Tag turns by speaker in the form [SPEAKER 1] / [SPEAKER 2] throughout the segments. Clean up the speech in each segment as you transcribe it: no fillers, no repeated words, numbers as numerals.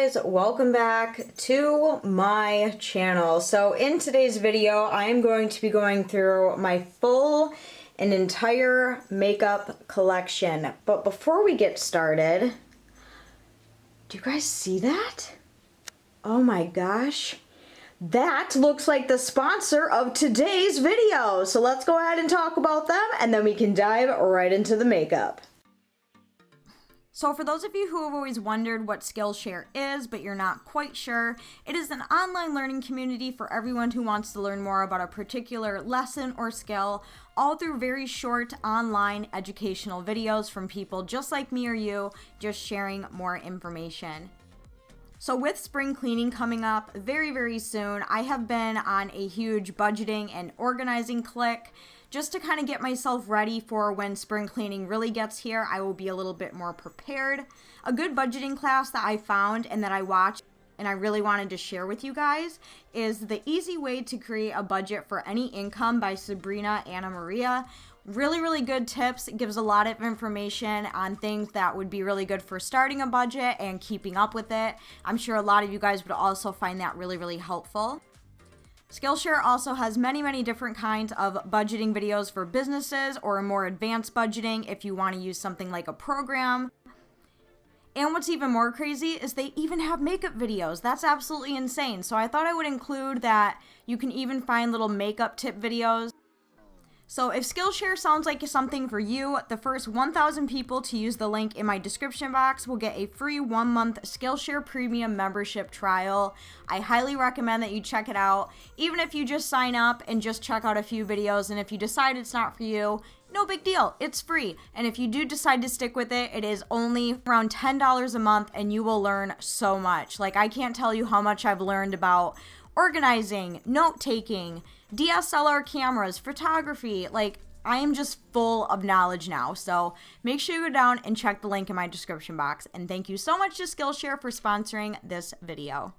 [SPEAKER 1] guys, welcome back to my channel. So in today's video, I am going to be going through my full and entire makeup collection. But before we get started, do you guys see that? Oh my gosh. That looks like the sponsor of today's video. So let's go ahead and talk about them and then we can dive right into the makeup.
[SPEAKER 2] So for those of you who have always wondered what Skillshare is, but you're not quite sure, it is an online learning community for everyone who wants to learn more about a particular lesson or skill, all through very short online educational videos from people just like me or you, just sharing more information. So with spring cleaning coming up very soon, I have been on a huge budgeting and organizing click just to kind of get myself ready for when spring cleaning really gets here. I will be a little bit more prepared. A good budgeting class that I found and that I watched and I really wanted to share with you guys is The Easy Way to Create a Budget for Any Income by Sabrina Anna Maria. Really good tips. It gives a lot of information on things that would be really good for starting a budget and keeping up with it. I'm sure a lot of you guys would also find that really helpful. Skillshare also has many different kinds of budgeting videos for businesses or more advanced budgeting if you want to use something like a program. And what's even more crazy is they even have makeup videos. That's absolutely insane. So I thought I would include that you can even find little makeup tip videos. So if Skillshare sounds like something for you, the first 1,000 people to use the link in my description box will get a free 1-month Skillshare Premium membership trial. I highly recommend that you check it out, even if you just sign up and just check out a few videos, and if you decide it's not for you, no big deal, it's free. And if you do decide to stick with it, it is only around $10 a month and you will learn so much. Like, I can't tell you how much I've learned about organizing, note-taking, DSLR cameras, photography. Like, I am just full of knowledge now. So make sure you go down and check the link in my description box. And thank you so much to Skillshare for sponsoring this video.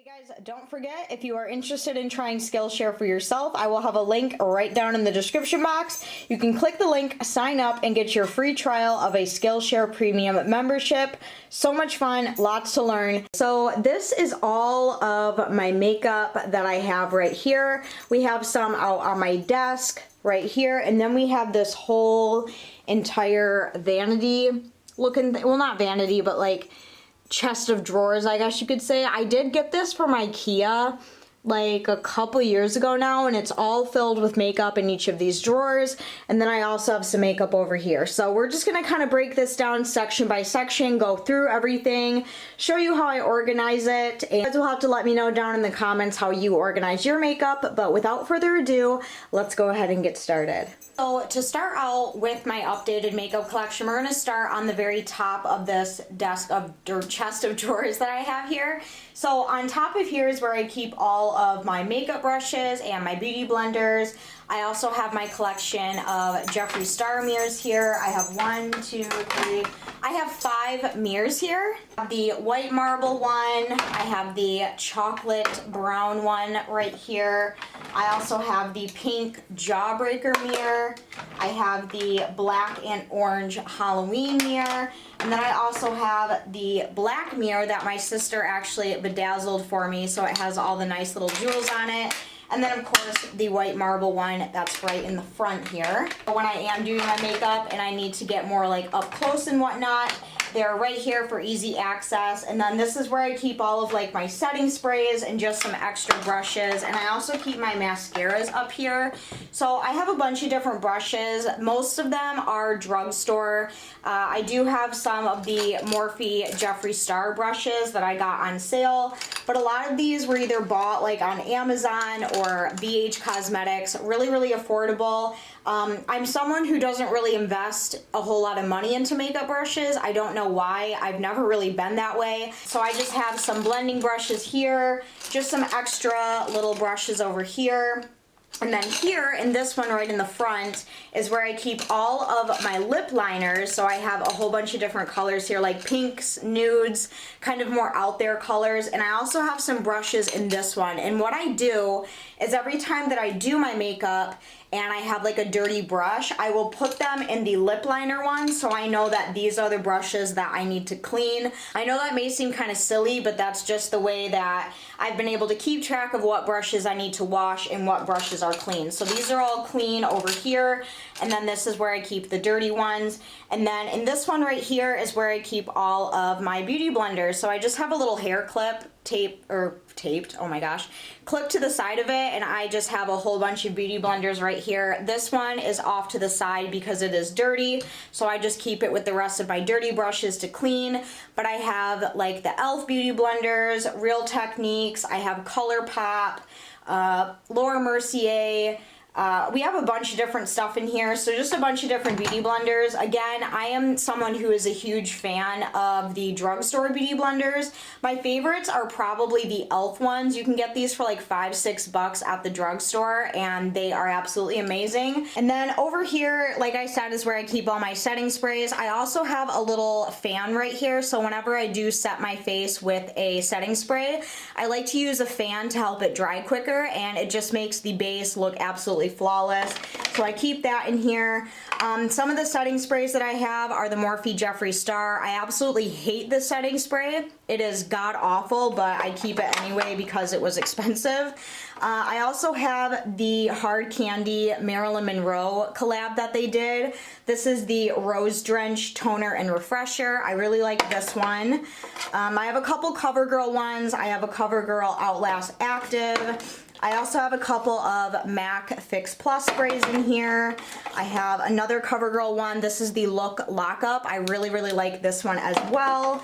[SPEAKER 1] Guys, don't forget, if you are interested in trying Skillshare for yourself, I will have a link right down in the description box. You can click the link, sign up, and get your free trial of a Skillshare Premium membership. So much fun, lots to learn. So this is all of my makeup that I have right here. We have some out on my desk right here, and then we have this whole entire vanity looking, well, not vanity, but like chest of drawers, I guess you could say. I did get this from IKEA like a couple years ago now, and it's all filled with makeup in each of these drawers. And then I also have some makeup over here. So we're just gonna kind of break this down section by section, go through everything, show you how I organize it, and you guys will have to let me know down in the comments how you organize your makeup. But without further ado, let's go ahead and get started. So to start out with my updated makeup collection, we're gonna start on the very top of this desk of chest of drawers that I have here. So on top of here is where I keep all of my makeup brushes and my beauty blenders. I also have my collection of Jeffree Star mirrors here. I have 1, 2, 3, I have 5 mirrors here. I have the white marble one, I have the chocolate brown one right here. I also have the pink jawbreaker mirror. I have the black and orange Halloween mirror. And then I also have the black mirror that my sister actually bedazzled for me, so it has all the nice little jewels on it. And then of course the white marble one that's right in the front here. When I am doing my makeup and I need to get more like up close and whatnot, they're right here for easy access. And then this is where I keep all of like my setting sprays and just some extra brushes. And I also keep my mascaras up here. So I have a bunch of different brushes. Most of them are Drugstore. I do have some of the Morphe Jeffree Star brushes that I got on sale, but a lot of these were either bought like on Amazon or BH Cosmetics, really affordable. I'm someone who doesn't really invest a whole lot of money into makeup brushes. I don't know why. I've never really been that way. So I just have some blending brushes here, just some extra little brushes over here. And then here in this one right in the front is where I keep all of my lip liners. So I have a whole bunch of different colors here, like pinks, nudes, kind of more out there colors. And I also have some brushes in this one. And what I do is every time that I do my makeup and I have like a dirty brush, I will put them in the lip liner one so I know that these are the brushes that I need to clean. I know that may seem kind of silly, but that's just the way that I've been able to keep track of what brushes I need to wash and what brushes are clean. So these are all clean over here, and then this is where I keep the dirty ones. And then in this one right here is where I keep all of my beauty blenders. So I just have a little hair clip taped, oh my gosh, clipped to the side of it, and I just have a whole bunch of beauty blenders right here. This one is off to the side because it is dirty, so I just keep it with the rest of my dirty brushes to clean. But I have like the e.l.f. beauty blenders, Real Techniques, I have ColourPop, Laura Mercier. We have a bunch of different stuff in here, so just a bunch of different beauty blenders. Again, I am someone who is a huge fan of the Drugstore beauty blenders. My favorites are probably the e.l.f. ones. You can get these for like $5-6 at the drugstore, and they are absolutely amazing. And then over here, like I said, is where I keep all my setting sprays. I also have a little fan right here, so whenever I do set my face with a setting spray, I like to use a fan to help it dry quicker, and it just makes the base look absolutely flawless. So I keep that in here. Some of the setting sprays that I have are the Morphe Jeffree Star. I absolutely hate this setting spray. It is god awful, but I keep it anyway because it was expensive. I also have the Hard Candy Marilyn Monroe collab that they did. This is the Rose Drench Toner and Refresher. I really like this one. I have a couple CoverGirl ones. I have a CoverGirl Outlast Active. I also have a couple of MAC Fix Plus sprays in here. I have another CoverGirl one. This is the Look Lockup. I really, really like this one as well.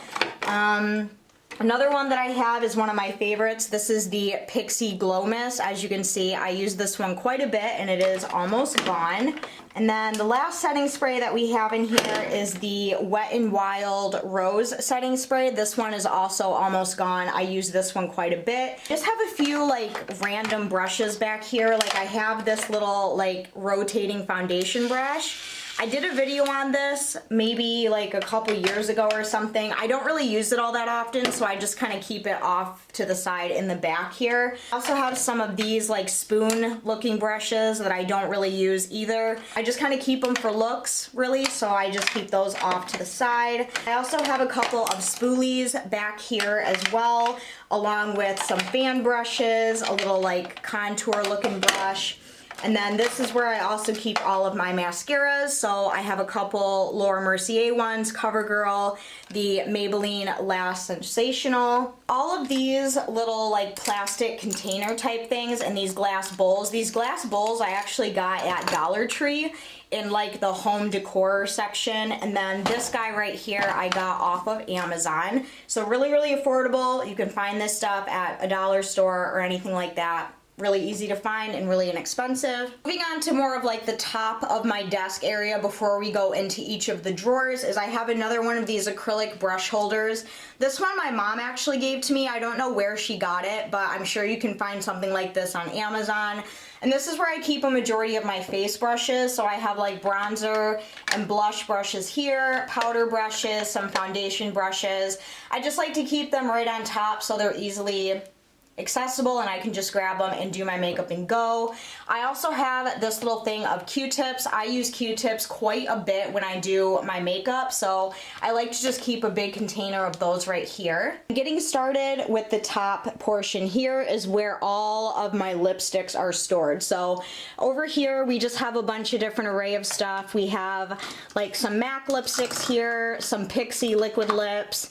[SPEAKER 1] Another one that I have is one of my favorites. This is the Pixie Glow Mist. As you can see, I use this one quite a bit and it is almost gone. And then the last setting spray that we have in here is the Wet n Wild Rose setting spray. This one is also almost gone. I use this one quite a bit. Just have a few like random brushes back here. Like I have this little like rotating foundation brush. I did a video on this maybe like a couple years ago or something. I don't really use it all that often, so I just kind of keep it off to the side in the back here. I also have some of these like spoon looking brushes that I don't really use either. I just kind of keep them for looks really, so I just keep those off to the side. I also have a couple of spoolies back here as well, along with some fan brushes, a little like contour looking brush. And then this is where I also keep all of my mascaras. So I have a couple Laura Mercier ones, CoverGirl, the Maybelline Lash Sensational. All of these little like plastic container type things and these glass bowls. These glass bowls I actually got at Dollar Tree in like the home decor section. And then this guy right here I got off of Amazon. So really, really affordable. You can find this stuff at a dollar store or anything like that. Really easy to find and really inexpensive. Moving on to more of like the top of my desk area before we go into each of the drawers is I have another one of these acrylic brush holders. This one my mom actually gave to me. I don't know where she got it, but I'm sure you can find something like this on Amazon. And this is where I keep a majority of my face brushes. So I have like bronzer and blush brushes here, powder brushes, some foundation brushes. I just like to keep them right on top so they're easily accessible and I can just grab them and do my makeup and go. I also have this little thing of Q-tips. I use Q-tips quite a bit when I do my makeup, so I like to just keep a big container of those right here. Getting started with the top portion here is where all of my lipsticks are stored. So over here we just have a bunch of different array of stuff. We have like some MAC lipsticks here, some Pixie liquid lips,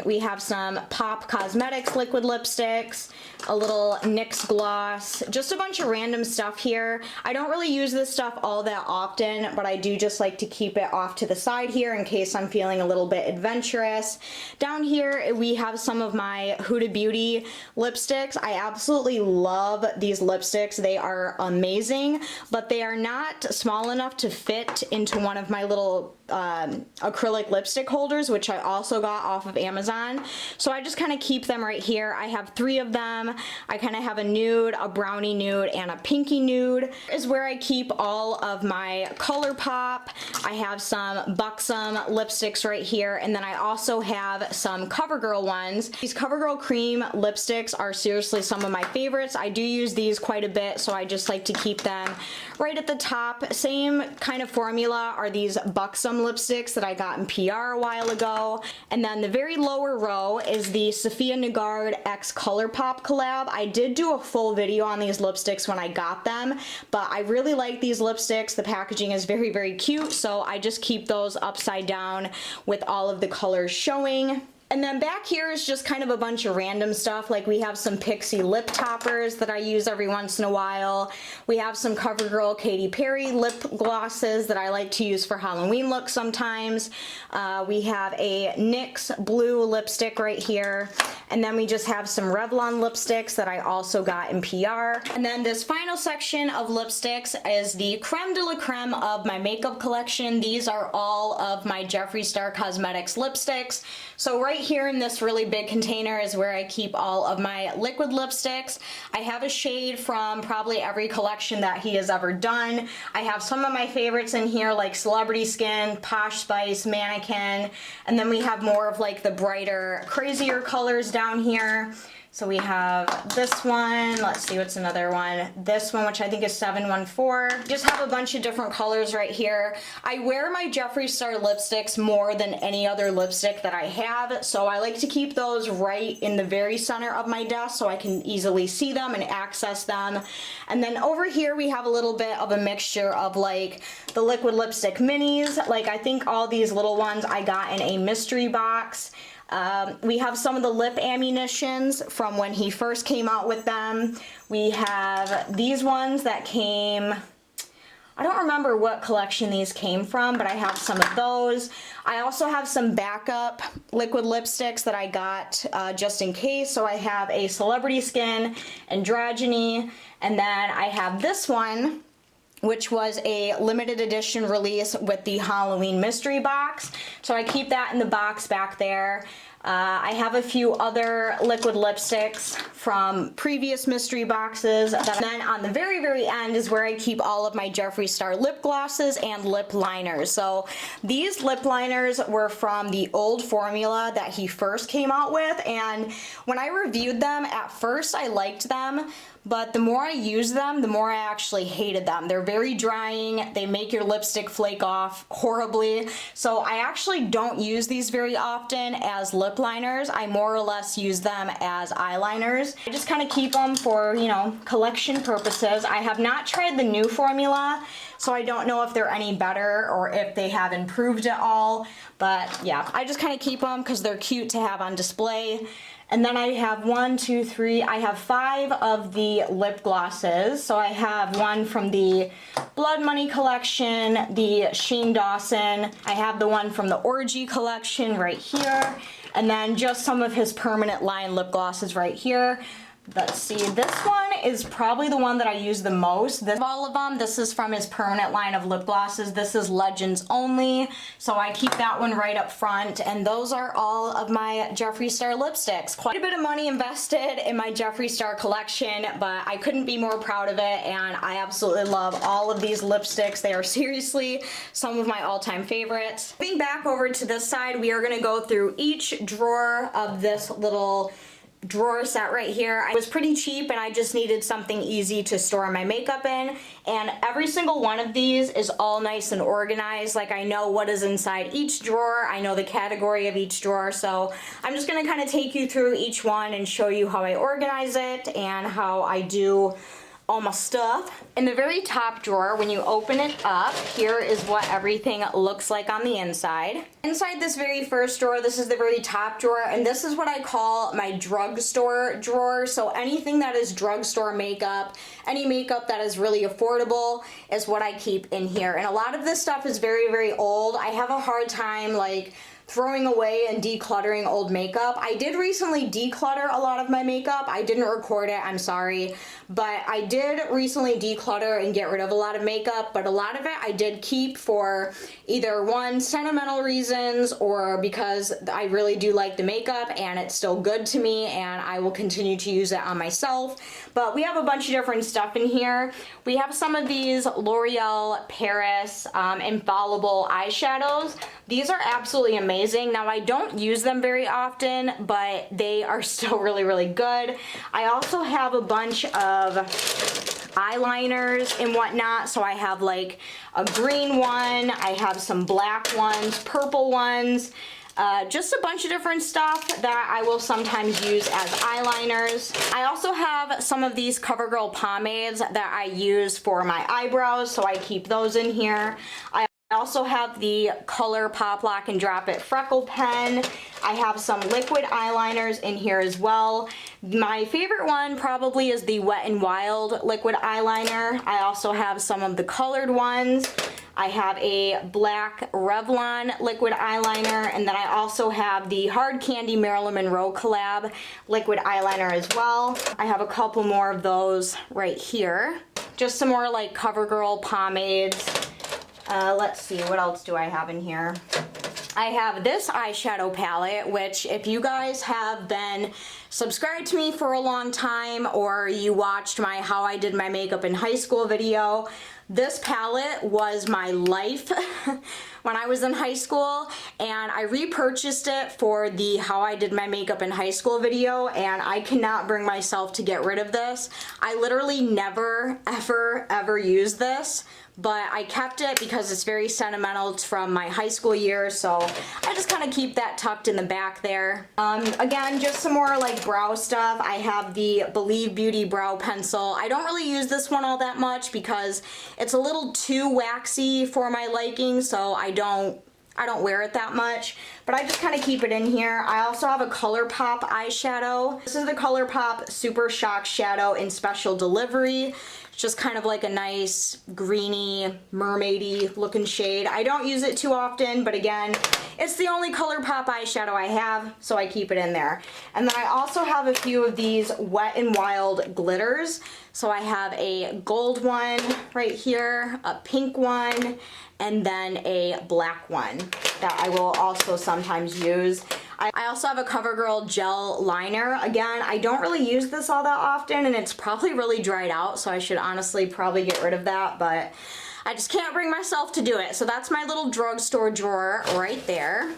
[SPEAKER 1] we have some Pop Cosmetics liquid lipsticks, a little NYX gloss, just a bunch of random stuff here. I don't really use this stuff all that often, but I do just like to keep it off to the side here in case I'm feeling a little bit adventurous. Down here we have some of my Huda Beauty lipsticks. I absolutely love these lipsticks. They are amazing, but they are not small enough to fit into one of my little acrylic lipstick holders, which I also got off of Amazon. So I just kind of keep them right here. I have 3 of them. I kind of have a nude, a brownie nude, and a pinky nude. Is where I keep all of my ColourPop. I have some Buxom lipsticks right here, and then I also have some CoverGirl ones. These CoverGirl cream lipsticks are seriously some of my favorites. I do use these quite a bit, so I just like to keep them right at the top. Same kind of formula are these Buxom lipsticks that I got in PR a while ago. And then the very lower row is the Sophia Nagard X ColourPop collab. I did do a full video on these lipsticks when I got them, but I really like these lipsticks. The packaging is very, very cute, so I just keep those upside down with all of the colors showing. And then back here is just kind of a bunch of random stuff. Like we have some Pixie lip toppers that I use every once in a while. We have some CoverGirl Katy Perry lip glosses that I like to use for Halloween looks sometimes. We have a NYX blue lipstick right here. And then we just have some Revlon lipsticks that I also got in PR. And then this final section of lipsticks is the creme de la creme of my makeup collection. These are all of my Jeffree Star Cosmetics lipsticks. So right here in this really big container is where I keep all of my liquid lipsticks. I have a shade from probably every collection that he has ever done. I have some of my favorites in here like Celebrity Skin, Posh Spice, Mannequin, and then we have more of like the brighter, crazier colors down here. So we have this one, let's see what's another one, this one which I think is 714. Just have a bunch of different colors right here. I wear my Jeffree Star lipsticks more than any other lipstick that I have, so I like to keep those right in the very center of my desk so I can easily see them and access them. And then over here we have a little bit of a mixture of like the liquid lipstick minis. Like I think all these little ones I got in a mystery box. We have some of the lip ammunitions from when he first came out with them. We have these ones that came, I don't remember what collection these came from, but I have some of those. I also have some backup liquid lipsticks that I got just in case. So I have a Celebrity Skin, Androgyny, and then I have this one, which was a limited edition release with the Halloween mystery box. So I keep that in the box back there. I have a few other liquid lipsticks from previous mystery boxes. And then on the very, very end is where I keep all of my Jeffree Star lip glosses and lip liners. So these lip liners were from the old formula that he first came out with. And when I reviewed them, at first I liked them, but the more I used them, the more I actually hated them. They're very drying. They make your lipstick flake off horribly. So I actually don't use these very often as lip liners. I more or less use them as eyeliners. I just kind of keep them for, you know, collection purposes. I have not tried the new formula, so I don't know if they're any better or if they have improved at all. But yeah, I just kind of keep them because they're cute to have on display. And then I have 1, 2, 3, I have 5 of the lip glosses. So I have one from the Blood Money collection, the Shane Dawson. I have the one from the Orgy collection right here. And then just some of his permanent line lip glosses right here. Let's see, this one is probably the one that I use the most. Of all of them, this is from his permanent line of lip glosses. This is Legends Only, so I keep that one right up front. And those are all of my Jeffree Star lipsticks. Quite a bit of money invested in my Jeffree Star collection, but I couldn't be more proud of it, and I absolutely love all of these lipsticks. They are seriously some of my all-time favorites. Moving back over to this side, we are gonna go through each drawer of this little drawer set right here. It was pretty cheap and I just needed something easy to store my makeup in, and every single one of these is all nice and organized. Like I know what is inside each drawer, I know the category of each drawer, so I'm just gonna kind of take you through each one and show you how I organize it and how I do all my stuff. In the very top drawer, when you open it up, here is what everything looks like on the inside. Inside this very first drawer, this is the very top drawer, and this is what I call my drugstore drawer. So anything that is drugstore makeup, any makeup that is really affordable is what I keep in here. And a lot of this stuff is very, very old. I have a hard time like throwing away and decluttering old makeup. I did recently declutter a lot of my makeup. I didn't record it, I'm sorry, but I did recently declutter and get rid of a lot of makeup, but a lot of it I did keep for either one, sentimental reasons, or because I really do like the makeup and it's still good to me and I will continue to use it on myself. But we have a bunch of different stuff in here. We have some of these L'Oreal Paris Infallible eyeshadows. These are absolutely amazing. Now, I don't use them very often, but they are still really, really good. I also have a bunch of eyeliners and whatnot. So I have like a green one, I have some black ones, purple ones, just a bunch of different stuff that I will sometimes use as eyeliners. I also have some of these CoverGirl pomades that I use for my eyebrows, so I keep those in here. I also have the Color Pop Lock and Drop It Freckle Pen. I have some liquid eyeliners in here as well. My favorite one probably is the Wet n Wild liquid eyeliner. I also have some of the colored ones. I have a black Revlon liquid eyeliner, and then I also have the Hard Candy Marilyn Monroe collab liquid eyeliner as well. I have a couple more of those right here. Just some more like CoverGirl pomades. Let's see, what else do I have in here? I have this eyeshadow palette, which if you guys have been subscribed to me for a long time, or you watched my How I Did My Makeup in High School video, this palette was my life when I was in high school, and I repurchased it for the How I Did My Makeup in High School video, and I cannot bring myself to get rid of this. I literally never, ever used this, but I kept it because it's very sentimental. It's from my high school years, so I just kind of keep that tucked in the back there. Again, just some more like brow stuff. I have the Believe Beauty brow pencil. I don't really use this one all that much because it's a little too waxy for my liking, so I don't wear it that much, but I just kind of keep it in here. I also have a ColourPop eyeshadow. This is the ColourPop Super Shock Shadow in Special Delivery. It's just kind of like a nice greeny, mermaidy looking shade. I don't use it too often, but again, it's the only ColourPop eyeshadow I have, so I keep it in there. And then I also have a few of these Wet n Wild glitters. So I have a gold one right here, a pink one, and then a black one that I will also sometimes use. I also have a CoverGirl gel liner. Again, I don't really use this all that often, and it's probably really dried out, so I should honestly probably get rid of that, but I just can't bring myself to do it. So that's my little drugstore drawer right there.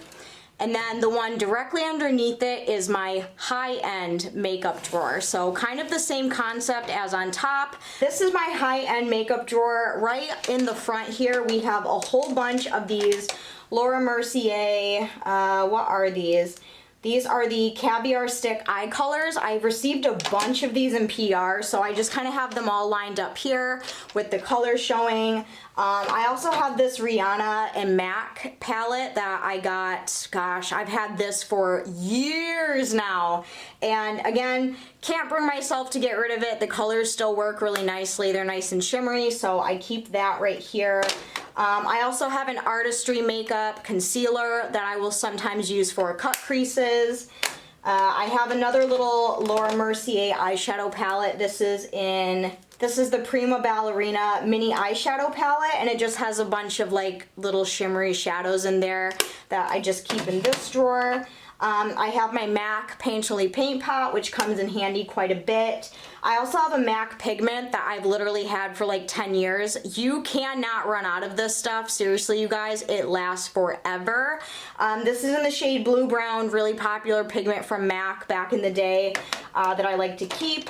[SPEAKER 1] And then the one directly underneath it is my high-end makeup drawer. So kind of the same concept as on top. This is my high-end makeup drawer. Right in the front here, we have a whole bunch of these Laura Mercier, what are these? These are the Caviar Stick eye colors. I've received a bunch of these in PR, so I just kind of have them all lined up here with the colors showing. I also have this Rihanna and MAC palette that I got, gosh, I've had this for years now. And again, can't bring myself to get rid of it. The colors still work really nicely. They're nice and shimmery, so I keep that right here. I also have an Artistry Makeup concealer that I will sometimes use for cut creases. I have another little Laura Mercier eyeshadow palette. This is the Prima Ballerina mini eyeshadow palette, and it just has a bunch of like little shimmery shadows in there that I just keep in this drawer. I have my MAC Painterly Paint Pot, which comes in handy quite a bit. I also have a MAC pigment that I've literally had for like 10 years. You cannot run out of this stuff. Seriously, you guys, it lasts forever. This is in the shade Blue Brown, really popular pigment from MAC back in the day that I like to keep.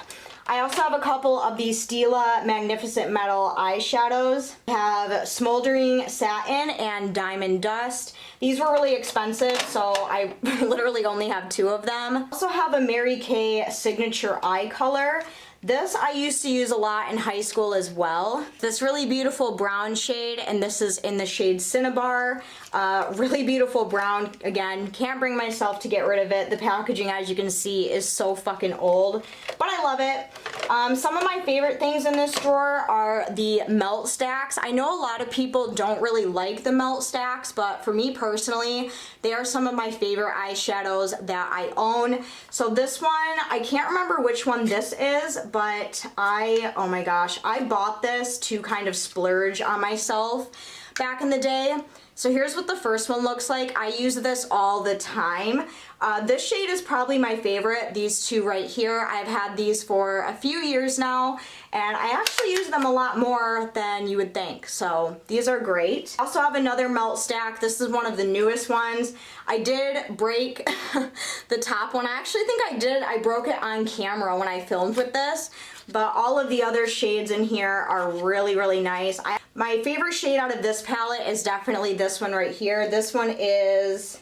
[SPEAKER 1] I also have a couple of these Stila Magnificent Metal eyeshadows. I have Smoldering Satin and Diamond Dust. These were really expensive, so I literally only have 2 of them. I also have a Mary Kay Signature Eye Color. This I used to use a lot in high school as well. This really beautiful brown shade, and this is in the shade Cinnabar. Really beautiful brown. Again, can't bring myself to get rid of it. The packaging, as you can see, is so fucking old, but I love it. Some of my favorite things in this drawer are the melt stacks. I know a lot of people don't really like the melt stacks, but for me personally, they are some of my favorite eyeshadows that I own. So this one, I can't remember which one this is, but oh my gosh, I bought this to kind of splurge on myself back in the day. So here's what the first one looks like. I use this all the time. This shade is probably my favorite, these two right here. I've had these for a few years now, and I actually use them a lot more than you would think. So these are great. I also have another melt stack. This is one of the newest ones. I did break the top one. I actually think I broke it on camera when I filmed with this, but all of the other shades in here are really, really nice. My favorite shade out of this palette is definitely this one right here. This one is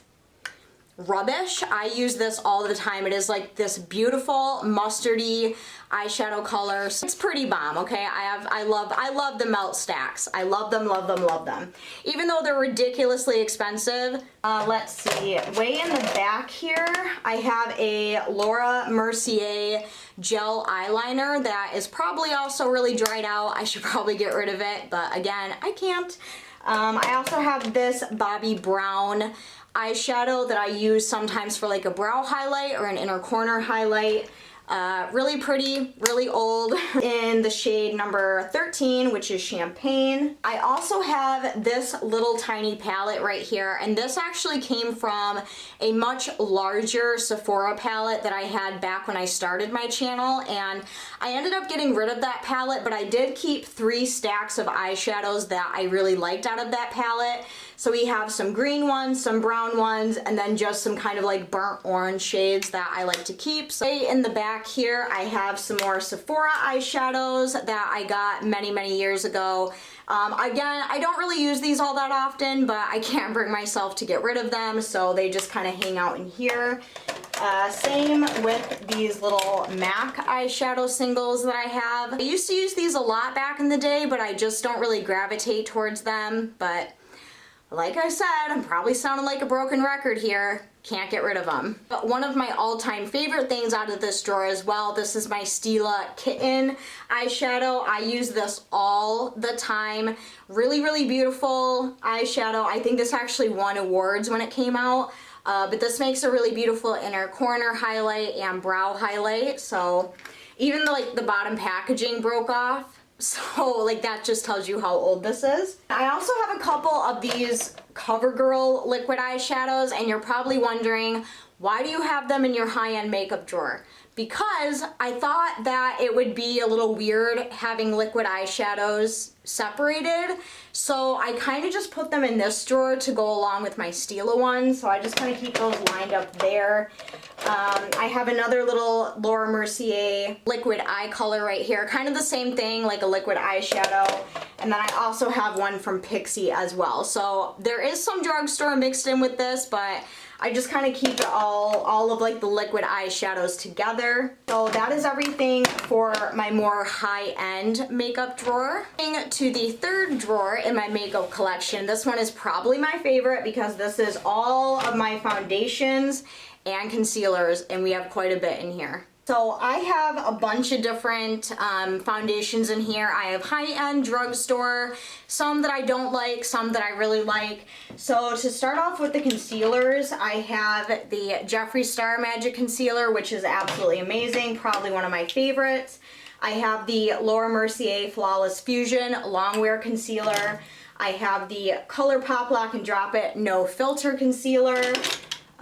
[SPEAKER 1] Rubbish. I use this all the time. It is like this beautiful mustardy eyeshadow color. So it's pretty bomb, okay? I love the melt stacks. I love them, love them, love them. Even though they're ridiculously expensive. Let's see, way in the back here, I have a Laura Mercier gel eyeliner that is probably also really dried out. I should probably get rid of it, but again, I can't. I also have this Bobbi Brown eyeshadow that I use sometimes for like a brow highlight or an inner corner highlight. Really pretty, really old, in the shade number 13, which is Champagne. I also have this little tiny palette right here, and this actually came from a much larger Sephora palette that I had back when I started my channel, and I ended up getting rid of that palette, but I did keep 3 stacks of eyeshadows that I really liked out of that palette. So we have some green ones, some brown ones, and then just some kind of like burnt orange shades that I like to keep. So in the back here, I have some more Sephora eyeshadows that I got many, many years ago. Again, I don't really use these all that often, but I can't bring myself to get rid of them, so they just kind of hang out in here. Same with these little MAC eyeshadow singles that I have. I used to use these a lot back in the day, but I just don't really gravitate towards them. But like I said, I'm probably sounding like a broken record here. Can't get rid of them. But one of my all-time favorite things out of this drawer as well, this is my Stila Kitten eyeshadow. I use this all the time. Really, really beautiful eyeshadow. I think this actually won awards when it came out. But this makes a really beautiful inner corner highlight and brow highlight. So even like the bottom packaging broke off. So like that just tells you how old this is. I also have a couple of these CoverGirl liquid eyeshadows, and you're probably wondering, why do you have them in your high-end makeup drawer? Because I thought that it would be a little weird having liquid eyeshadows separated, so I kind of just put them in this drawer to go along with my Stila ones, so I just kind of keep those lined up there. I have another little Laura Mercier liquid eye color right here, kind of the same thing, like a liquid eyeshadow, and then I also have one from Pixi as well. So there is some Drugstore mixed in with this, but I just kind of keep it all of like the liquid eyeshadows together. So that is everything for my more high-end makeup drawer. Moving to the third drawer in my makeup collection. This one is probably my favorite because this is all of my foundations and concealers, and we have quite a bit in here. So I have a bunch of different foundations in here. I have high-end Drugstore, some that I don't like, some that I really like. So to start off with the concealers, I have the Jeffree Star Magic Concealer, which is absolutely amazing, probably one of my favorites. I have the Laura Mercier Flawless Fusion Longwear Concealer. I have the ColourPop Lock and Drop It No Filter Concealer.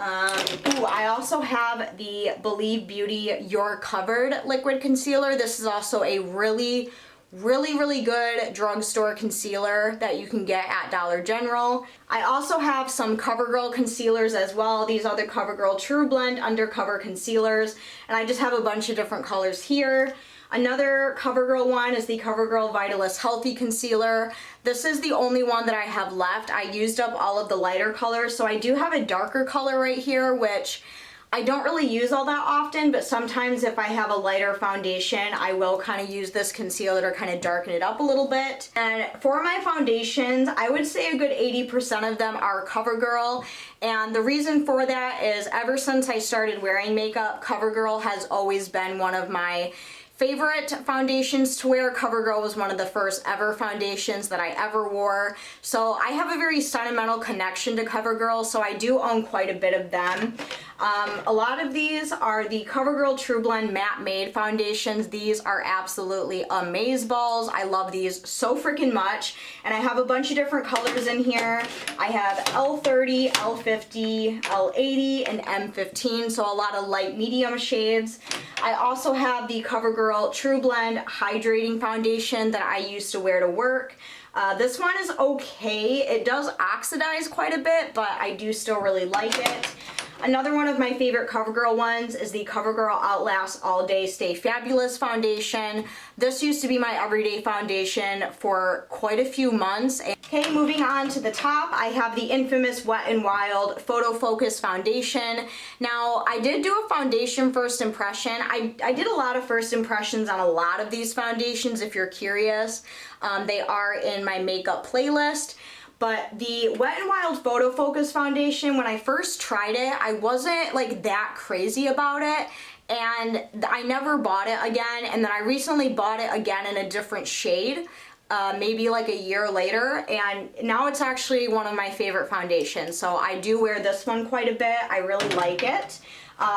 [SPEAKER 1] I also have the Believe Beauty You're Covered Liquid Concealer. This is also a really good drugstore concealer that you can get at Dollar General. I also have some CoverGirl concealers as well. These are the CoverGirl True Blend Undercover Concealers, and I just have a bunch of different colors here. Another CoverGirl one is the CoverGirl Vitalist Healthy Concealer. This is the only one that I have left. I used up all of the lighter colors, so I do have a darker color right here, which I don't really use all that often, but sometimes if I have a lighter foundation, I will kind of use this concealer to kind of darken it up a little bit. And for my foundations, I would say a good 80% of them are CoverGirl. And the reason for that is ever since I started wearing makeup, CoverGirl has always been one of my favorite foundations to wear. CoverGirl was one of the first ever foundations that I ever wore. So I have a very sentimental connection to CoverGirl, so I do own quite a bit of them. A lot of these are the CoverGirl True Blend Matte Made foundations. These are absolutely amazeballs. I love these so freaking much. And I have a bunch of different colors in here. I have L30, L50, L80, and M15, so a lot of light medium shades. I also have the CoverGirl True Blend Hydrating Foundation that I used to wear to work. This one is okay. It does oxidize quite a bit, but I do still really like it. Another one of my favorite CoverGirl ones is the CoverGirl Outlast All Day Stay Fabulous foundation. This used to be my everyday foundation for quite a few months. Okay, moving on to the top, I have the infamous Wet n Wild Photo Focus foundation. Now, I did do a foundation first impression. I did a lot of first impressions on a lot of these foundations, if you're curious. They are in my makeup playlist. But the Wet n Wild Photo Focus foundation, when I first tried it, I wasn't like that crazy about it, and I never bought it again. And then I recently bought it again in a different shade, maybe like a year later, and now it's actually one of my favorite foundations. So I do wear this one quite a bit. I really like it.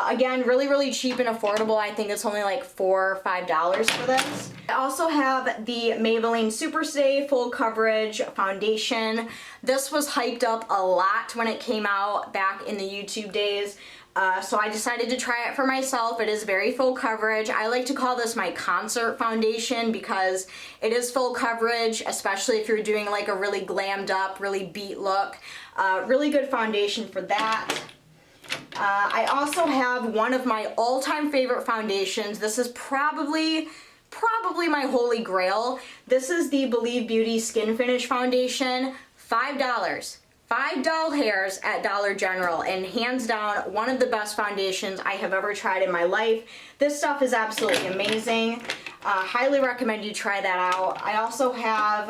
[SPEAKER 1] Again, really cheap and affordable. I think it's only like $4 or $5 for this. I also have the Maybelline Superstay Full Coverage Foundation. This was hyped up a lot when it came out back in the YouTube days. So I decided to try it for myself. It is very full coverage. I like to call this my concert foundation because it is full coverage, especially if you're doing like a really glammed up, really beat look. Really good foundation for that. I also have one of my all-time favorite foundations. This is probably my holy grail. This is the Believe Beauty Skin Finish Foundation. $5. $5 hairs at Dollar General, and hands down one of the best foundations I have ever tried in my life. This stuff is absolutely amazing. Highly recommend you try that out. I also have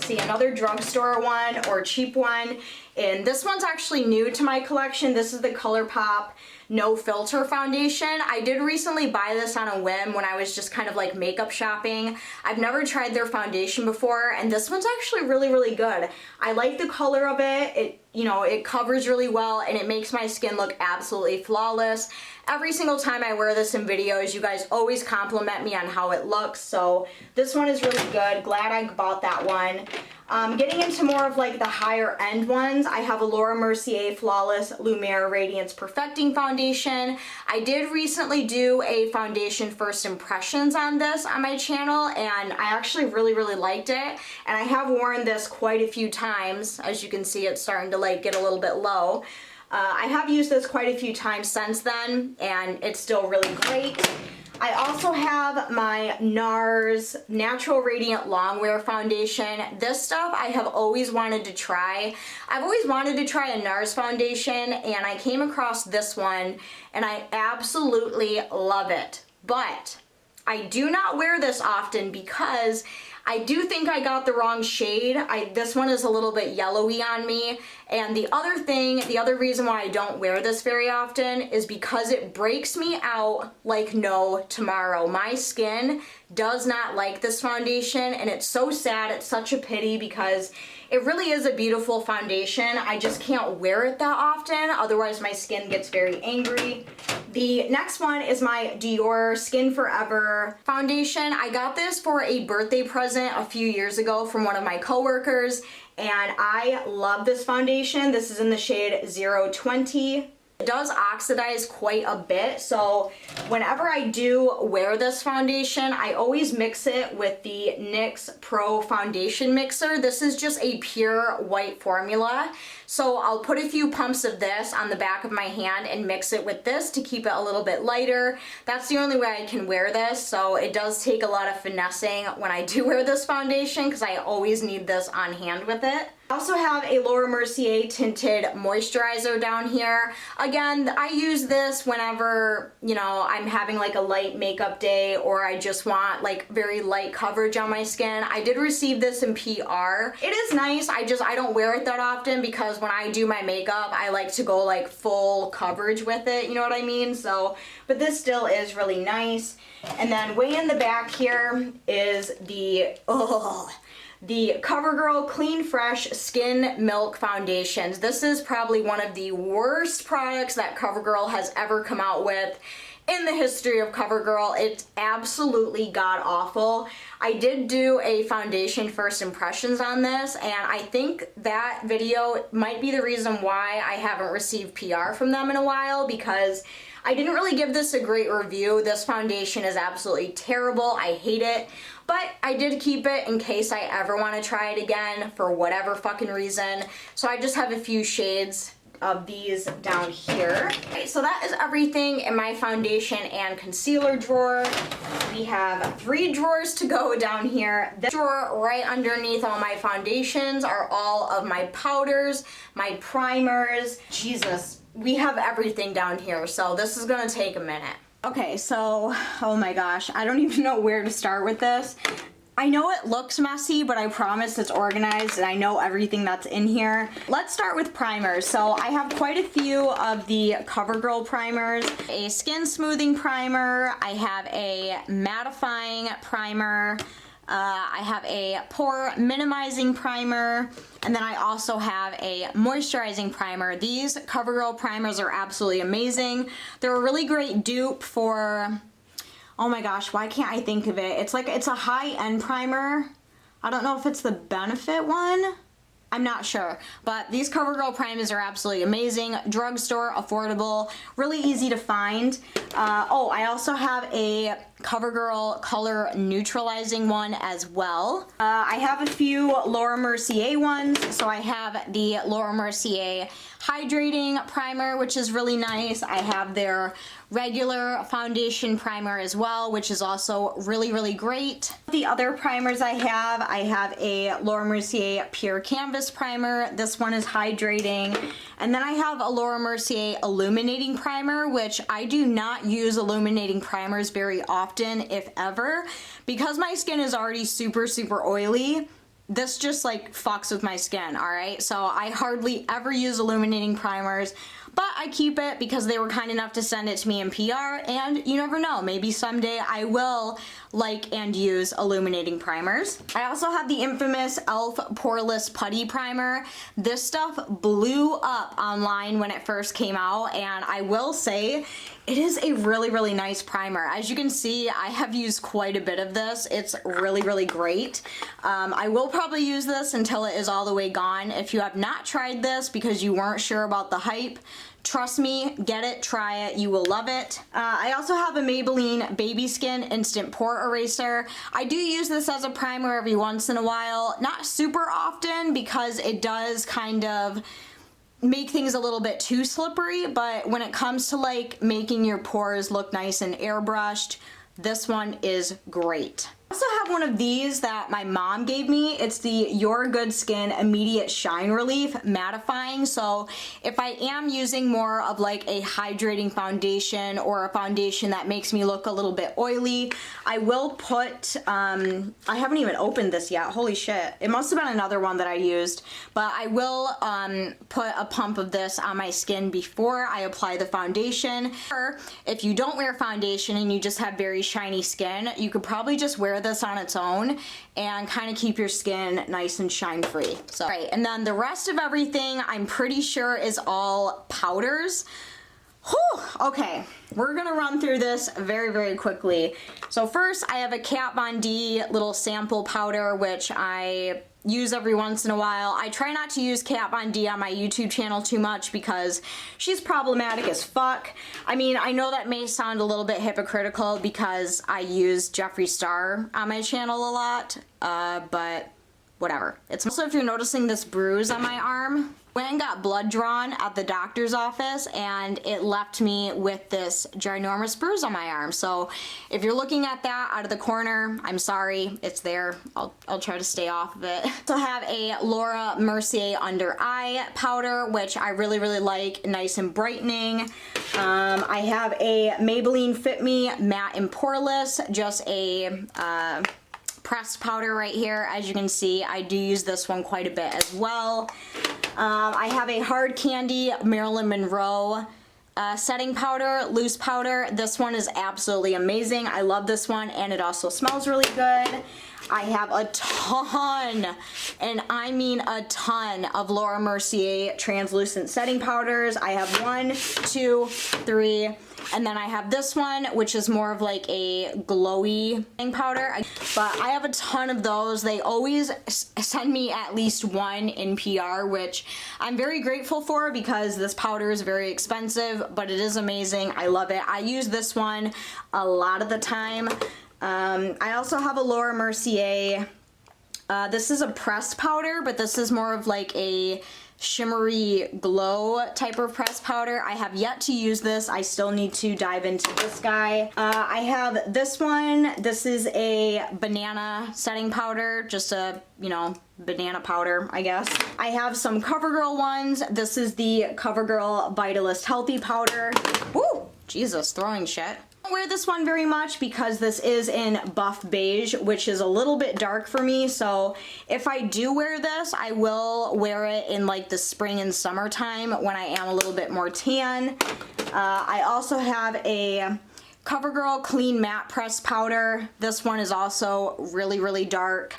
[SPEAKER 1] another drugstore one or cheap one, and this one's actually new to my collection. This is the ColourPop No Filter foundation. I did recently buy this on a whim when I was just kind of like makeup shopping. I've never tried their foundation before, and this one's actually really good. I like the color of it. It covers really well, and it makes my skin look absolutely flawless. Every single time I wear this in videos, you guys always compliment me on how it looks, so this one is really good. Glad I bought that one. Getting into more of like the higher end ones, I have a Laura Mercier Flawless Lumiere Radiance Perfecting Foundation. I did recently do a foundation first impressions on this on my channel, and I actually really liked it, and I have worn this quite a few times. As you can see, it's starting to like get a little bit low. I have used this quite a few times since then, and it's still really great. I also have my NARS Natural Radiant Longwear Foundation. This stuff I have always wanted to try. I've always wanted to try a NARS foundation, and I came across this one, and I absolutely love it. But I do not wear this often because I do think I got the wrong shade. This one is a little bit yellowy on me. And the other reason why I don't wear this very often is because it breaks me out like no tomorrow. My skin does not like this foundation, and it's so sad. It's such a pity because it really is a beautiful foundation. I just can't wear it that often, otherwise my skin gets very angry. The next one is my Dior Skin Forever foundation. I got this for a birthday present a few years ago from one of my coworkers, and I love this foundation. This is in the shade 020. It does oxidize quite a bit, so whenever I do wear this foundation, I always mix it with the NYX Pro Foundation Mixer. This is just a pure white formula, so I'll put a few pumps of this on the back of my hand and mix it with this to keep it a little bit lighter. That's the only way I can wear this, so it does take a lot of finessing when I do wear this foundation because I always need this on hand with it. I also have a Laura Mercier tinted moisturizer down here. Again, I use this whenever, you know, I'm having like a light makeup day or I just want like very light coverage on my skin. I did receive this in PR. It is nice. I don't wear it that often because when I do my makeup, I like to go like full coverage with it, you know what I mean? So, but this still is really nice. And then way in the back here is the CoverGirl Clean Fresh Skin Milk Foundations. This is probably one of the worst products that CoverGirl has ever come out with in the history of CoverGirl. It's absolutely god awful. I did do a foundation first impressions on this, and I think that video might be the reason why I haven't received PR from them in a while, because I didn't really give this a great review. This foundation is absolutely terrible. I hate it. But I did keep it in case I ever want to try it again for whatever fucking reason. So I just have a few shades of these down here. Okay, so that is everything in my foundation and concealer drawer. We have 3 drawers to go down here. This drawer right underneath all my foundations are all of my powders, my primers. Jesus, we have everything down here, so this is gonna take a minute. Okay, so, oh my gosh, I don't even know where to start with this. I know it looks messy, but I promise it's organized and I know everything that's in here. Let's start with primers. So I have quite a few of the CoverGirl primers. A skin smoothing primer, I have a mattifying primer, I have a pore minimizing primer, and then I also have a moisturizing primer. These CoverGirl primers are absolutely amazing. They're a really great dupe for, oh my gosh, why can't I think of it? It's a high-end primer. I don't know if it's the Benefit one. I'm not sure, but these CoverGirl primers are absolutely amazing. Drugstore, affordable, really easy to find. Oh, I also have a CoverGirl color neutralizing one as well. I have a few Laura Mercier ones. So I have the Laura Mercier hydrating primer, which is really nice. I have their regular foundation primer as well, which is also really, really great. The other primers I have a Laura Mercier Pure Canvas primer. This one is hydrating. And then I have a Laura Mercier illuminating primer, which I do not use illuminating primers very often, if ever, because my skin is already super, super oily. This just like fucks with my skin, alright? So I hardly ever use illuminating primers, but I keep it because they were kind enough to send it to me in PR, and you never know, maybe someday I will like and use illuminating primers. I also have the infamous e.l.f. Poreless Putty Primer. This stuff blew up online when it first came out, and I will say it is a really, really nice primer. As you can see, I have used quite a bit of this. It's really, really great. I will probably use this until it is all the way gone. If you have not tried this because you weren't sure about the hype, trust me, get it, try it, you will love it. I also have a Maybelline Baby Skin Instant Pore Eraser. I do use this as a primer every once in a while, not super often because it does kind of make things a little bit too slippery, but when it comes to like making your pores look nice and airbrushed, this one is great. I also have one of these that my mom gave me. It's the Your Good Skin Immediate Shine Relief Mattifying. So if I am using more of like a hydrating foundation or a foundation that makes me look a little bit oily, I will put, I haven't even opened this yet, holy shit. It must have been another one that I used, but I will put a pump of this on my skin before I apply the foundation. Or if you don't wear foundation and you just have very shiny skin, you could probably just wear this on its own and kind of keep your skin nice and shine free. So, right, and then the rest of everything I'm pretty sure is all powders. Whew, okay, we're gonna run through this very, very quickly. So first, I have a Kat Von D little sample powder, which I use every once in a while. I try not to use Kat Von D on my YouTube channel too much because she's problematic as fuck. I mean, I know that may sound a little bit hypocritical because I use Jeffree Star on my channel a lot, but whatever. It's also, if you're noticing this bruise on my arm, went and got blood drawn at the doctor's office and it left me with this ginormous bruise on my arm. So if you're looking at that out of the corner, I'm sorry, it's there. I'll try to stay off of it. So I have a Laura Mercier under eye powder, which I really, really like, nice and brightening. I have a Maybelline Fit Me Matte and Poreless, just a pressed powder right here. As you can see, I do use this one quite a bit as well. I have a Hard Candy Marilyn Monroe setting powder, loose powder. This one is absolutely amazing. I love this one, and it also smells really good. I have a ton, and I mean a ton, of Laura Mercier translucent setting powders. I have 1, 2, 3, and then I have this one, which is more of like a glowy powder. But I have a ton of those. They always send me at least one in PR, which I'm very grateful for because this powder is very expensive, but it is amazing. I love it. I use this one a lot of the time. I also have a Laura Mercier. This is a pressed powder, but this is more of like a shimmery glow type of pressed powder. I have yet to use this. I still need to dive into this guy. I have this one. This is a banana setting powder, just a, you know, banana powder, I guess. I have some CoverGirl ones. This is the CoverGirl Vitalist Healthy Powder. Woo! Jesus, throwing shit. I don't wear this one very much because this is in buff beige, which is a little bit dark for me. So if I do wear this, I will wear it in like the spring and summertime when I am a little bit more tan. I also have a CoverGirl Clean Matte Press Powder. This one is also really, really dark.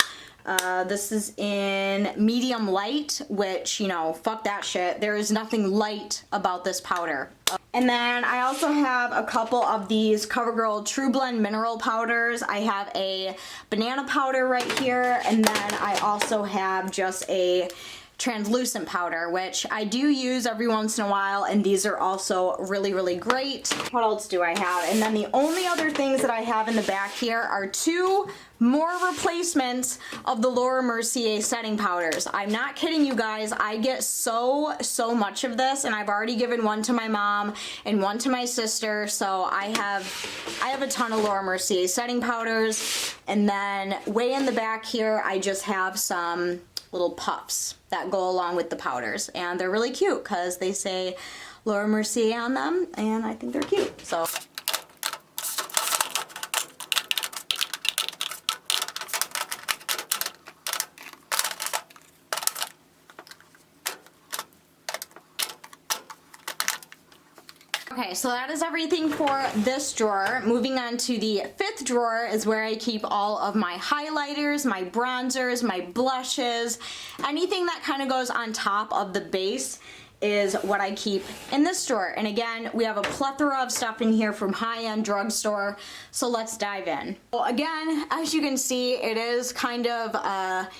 [SPEAKER 1] This is in medium light, which, you know, fuck that shit. There is nothing light about this powder. And then I also have a couple of these CoverGirl True Blend mineral powders. I have a banana powder right here, and then I also have just a translucent powder, which I do use every once in a while, and these are also really, really great. What else do I have? And then the only other things that I have in the back here are 2 more replacements of the Laura Mercier setting powders. I'm not kidding you guys. I get so much of this, and I've already given one to my mom and one to my sister. So I have a ton of Laura Mercier setting powders. And then way in the back here, I just have some little puffs that go along with the powders, and they're really cute because they say Laura Mercier on them, and I think they're cute. So okay, so that is everything for this drawer. Moving on to the 5th drawer is where I keep all of my highlighters, my bronzers, my blushes, anything that kind of goes on top of the base is what I keep in this drawer. And again, we have a plethora of stuff in here from high-end drugstore, so let's dive in. Well, again, as you can see, it is kind of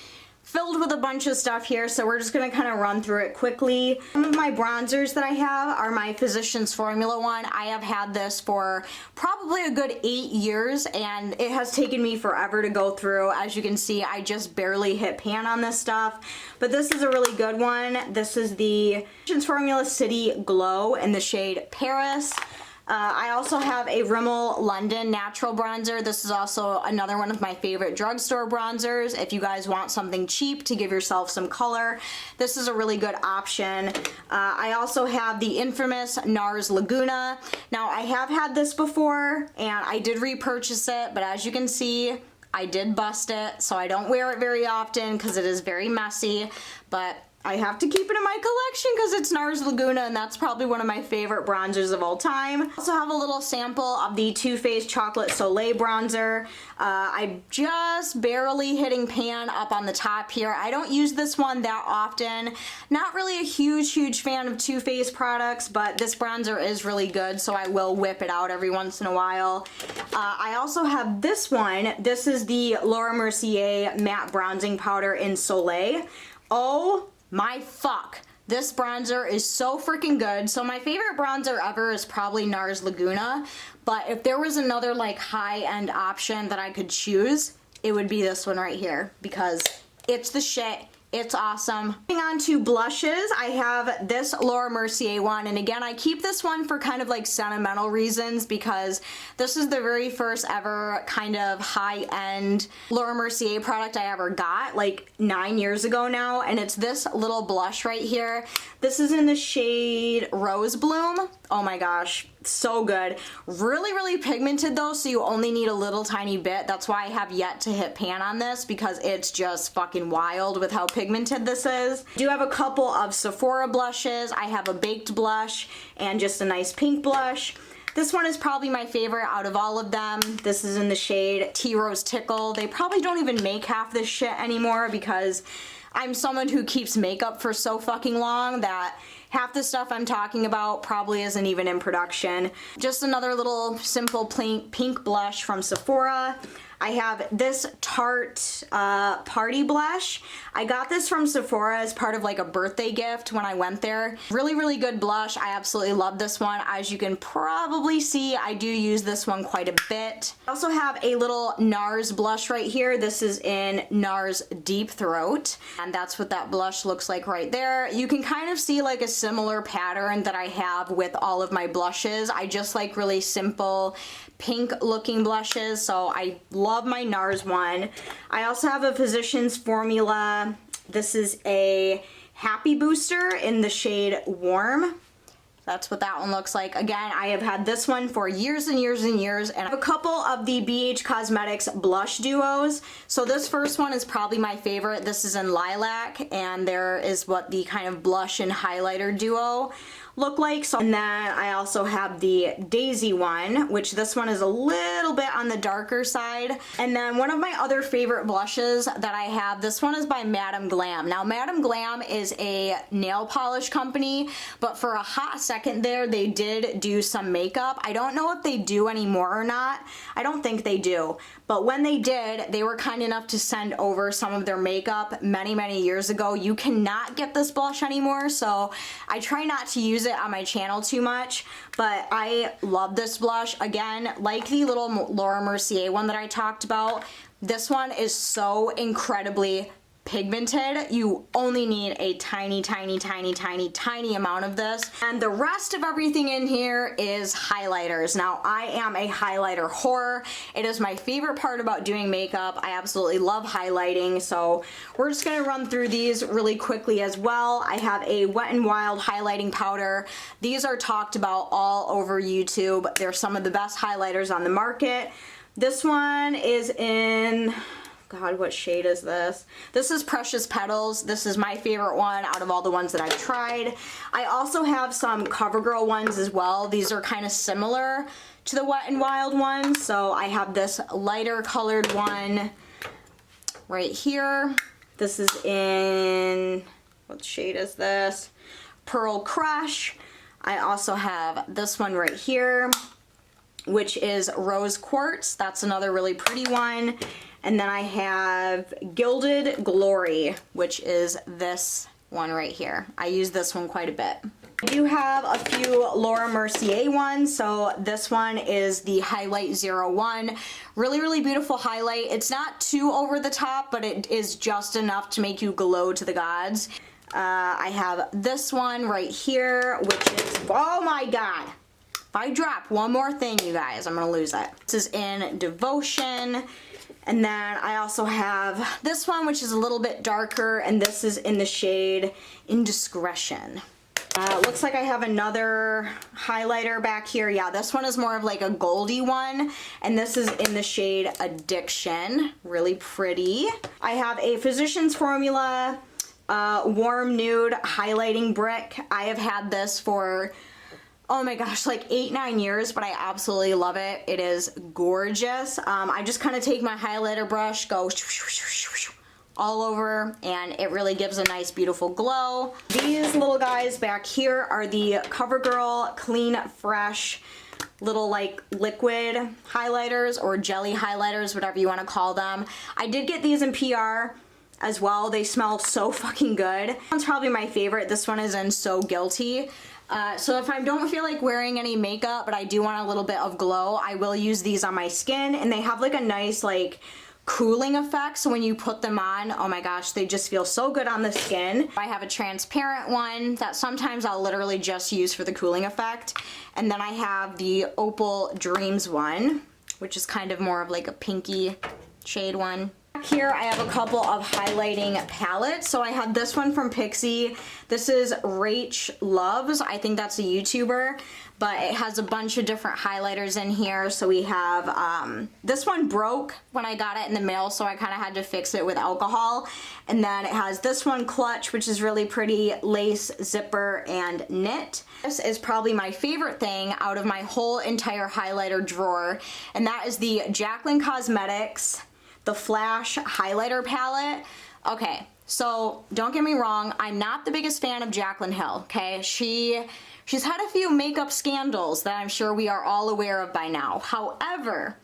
[SPEAKER 1] filled with a bunch of stuff here, so we're just gonna kind of run through it quickly. Some of my bronzers that I have are my Physicians Formula one. I have had this for probably a good 8 years, and it has taken me forever to go through. As you can see, I just barely hit pan on this stuff, but this is a really good one. This is the Physicians Formula City Glow in the shade Paris. I also have a Rimmel London Natural Bronzer. This is also another one of my favorite drugstore bronzers. If you guys want something cheap to give yourself some color, this is a really good option. I also have the infamous NARS Laguna. Now, I have had this before, and I did repurchase it, but as you can see, I did bust it, so I don't wear it very often because it is very messy, but I have to keep it in my collection because it's NARS Laguna, and that's probably one of my favorite bronzers of all time. I also have a little sample of the Too Faced Chocolate Soleil bronzer. I'm just barely hitting pan up on the top here. I don't use this one that often. Not really a huge fan of Too Faced products, but this bronzer is really good, so I will whip it out every once in a while. I also have this one. This is the Laura Mercier Matte Bronzing Powder in Soleil. Oh my fuck. This bronzer is so freaking good. So my favorite bronzer ever is probably NARS Laguna, but if there was another like high-end option that I could choose, it would be this one right here because It's the shit. It's awesome. Moving on to blushes, I have this Laura Mercier one, and again, I keep this one for kind of like sentimental reasons because this is the very first ever kind of high-end Laura Mercier product I ever got, like 9 years ago now, and it's this little blush right here. This is in the shade Rose Bloom. Oh my gosh, so good. Really, really pigmented though, so you only need a little tiny bit. That's why I have yet to hit pan on this, because it's just fucking wild with how pigmented this is. I do have a couple of Sephora blushes. I have a baked blush and just a nice pink blush. This one is probably my favorite out of all of them. This is in the shade Tea Rose Tickle. They probably don't even make half this shit anymore because I'm someone who keeps makeup for so fucking long that half the stuff I'm talking about probably isn't even in production. Just another little simple pink blush from Sephora. I have this Tarte Party Blush. I got this from Sephora as part of like a birthday gift when I went there. Really, really good blush. I absolutely love this one. As you can probably see, I do use this one quite a bit. I also have a little NARS blush right here. This is in NARS Deep Throat, and that's what that blush looks like right there. You can kind of see like a similar pattern that I have with all of my blushes. I just like really simple pink looking blushes, so I love my NARS one. I also have a Physicians Formula. This is a Happy Booster in the shade Warm. That's what that one looks like. Again, I have had this one for years and years and years, and I have a couple of the BH Cosmetics blush duos. So this first one is probably my favorite. This is in Lilac, and there is what the kind of blush and highlighter duo look like. So, and then I also have the Daisy one, which this one is a little bit on the darker side. And then one of my other favorite blushes that I have, this one is by Madam Glam. Now, Madam Glam is a nail polish company, but for a hot second there, they did do some makeup. I don't know if they do anymore or not. I don't think they do. But when they did, they were kind enough to send over some of their makeup many, many years ago. You cannot get this blush anymore, so I try not to use it on my channel too much, but I love this blush. Again, like the little Laura Mercier one that I talked about, this one is so incredibly pigmented. You only need a tiny, tiny, tiny, tiny, tiny amount of this. And the rest of everything in here is highlighters. Now, I am a highlighter whore. It is my favorite part about doing makeup. I absolutely love highlighting, so we're just gonna run through these really quickly as well. I have a Wet n Wild highlighting powder. These are talked about all over YouTube. They're some of the best highlighters on the market. This one is in, God, what shade is this? This is Precious Petals. This is my favorite one out of all the ones that I've tried. I also have some CoverGirl ones as well. These are kind of similar to the Wet n Wild ones. So I have this lighter colored one right here. This is in, what shade is this? Pearl Crush. I also have this one right here, which is Rose Quartz. That's another really pretty one. And then I have Gilded Glory, which is this one right here. I use this one quite a bit. I do have a few Laura Mercier ones. So this one is the Highlight 01. Really, really beautiful highlight. It's not too over the top, but it is just enough to make you glow to the gods. I have this one right here, which is, oh my God. If I drop one more thing, you guys, I'm gonna lose it. This is in Devotion. And then I also have this one, which is a little bit darker, and this is in the shade Indiscretion. Looks like I have another highlighter back here. Yeah, this one is more of like a goldy one, and this is in the shade Addiction. Really pretty. I have a Physicians Formula Warm Nude Highlighting Brick. I have had this for, oh my gosh, like 8-9 years, but I absolutely love it. It is gorgeous. I just kind of take my highlighter brush, go all over, and it really gives a nice, beautiful glow. These little guys back here are the CoverGirl Clean Fresh little like liquid highlighters or jelly highlighters, whatever you want to call them. I did get these in PR as well. They smell so fucking good. This one's probably my favorite. This one is in So Guilty. So if I don't feel like wearing any makeup, but I do want a little bit of glow, I will use these on my skin, and they have like a nice like cooling effect, so when you put them on, oh my gosh, they just feel so good on the skin. I have a transparent one that sometimes I'll literally just use for the cooling effect, and then I have the Opal Dreams one, which is kind of more of like a pinky shade one. Here I have a couple of highlighting palettes. So I have this one from Pixie. This is Rach Loves. I think that's a YouTuber, but it has a bunch of different highlighters in here. So we have, this one broke when I got it in the mail, so I kind of had to fix it with alcohol. And then it has this one, Clutch, which is really pretty, lace, zipper, and knit. This is probably my favorite thing out of my whole entire highlighter drawer, and that is the Jaclyn Cosmetics the Flash highlighter palette. Okay, so don't get me wrong, I'm not the biggest fan of Jaclyn Hill, okay? She's had a few makeup scandals that I'm sure we are all aware of by now. However,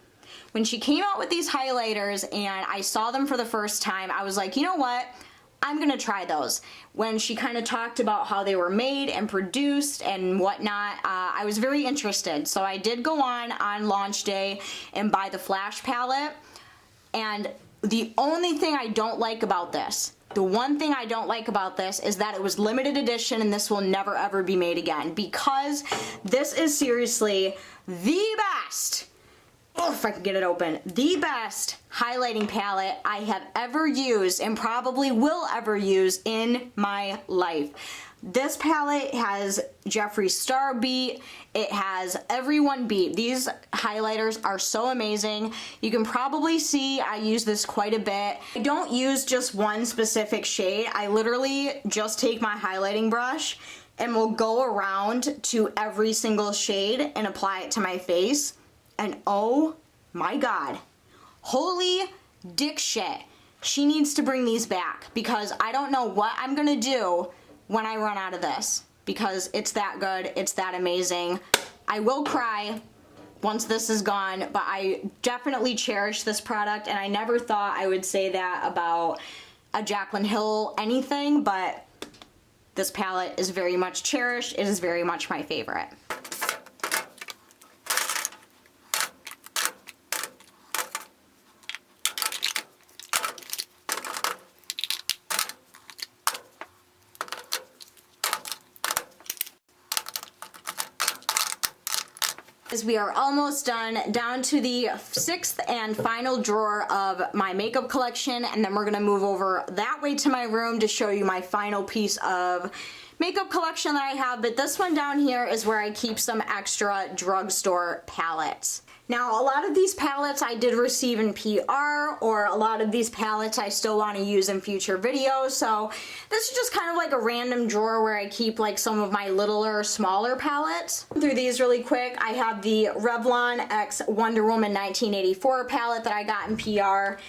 [SPEAKER 1] when she came out with these highlighters and I saw them for the first time, I was like, you know what? I'm gonna try those. When she kind of talked about how they were made and produced and whatnot, I was very interested. So I did go on launch day and buy the Flash palette. And the only thing I don't like about this, the one thing I don't like about this is that it was limited edition and this will never ever be made again, because this is seriously the best, oh, if I can get it open, the best highlighting palette I have ever used and probably will ever use in my life. This palette has Jeffree Star beat, it has everyone beat. These highlighters are so amazing. You can probably see I use this quite a bit. I don't use just one specific shade. I literally just take my highlighting brush and will go around to every single shade and apply it to my face. And oh my God, holy dick shit. She needs to bring these back, because I don't know what I'm gonna do when I run out of this, because it's that good, it's that amazing. I will cry once this is gone, but I definitely cherish this product, and I never thought I would say that about a Jaclyn Hill anything, but this palette is very much cherished. It is very much my favorite. As we are almost done, down to the sixth and final drawer of my makeup collection, and then we're gonna move over that way to my room to show you my final piece of makeup collection that I have. But this one down here is where I keep some extra drugstore palettes. Now, a lot of these palettes I did receive in PR, or a lot of these palettes I still want to use in future videos, so this is just kind of like a random drawer where I keep like some of my littler, smaller palettes. Through these really quick, I have the Revlon X Wonder Woman 1984 palette that I got in PR.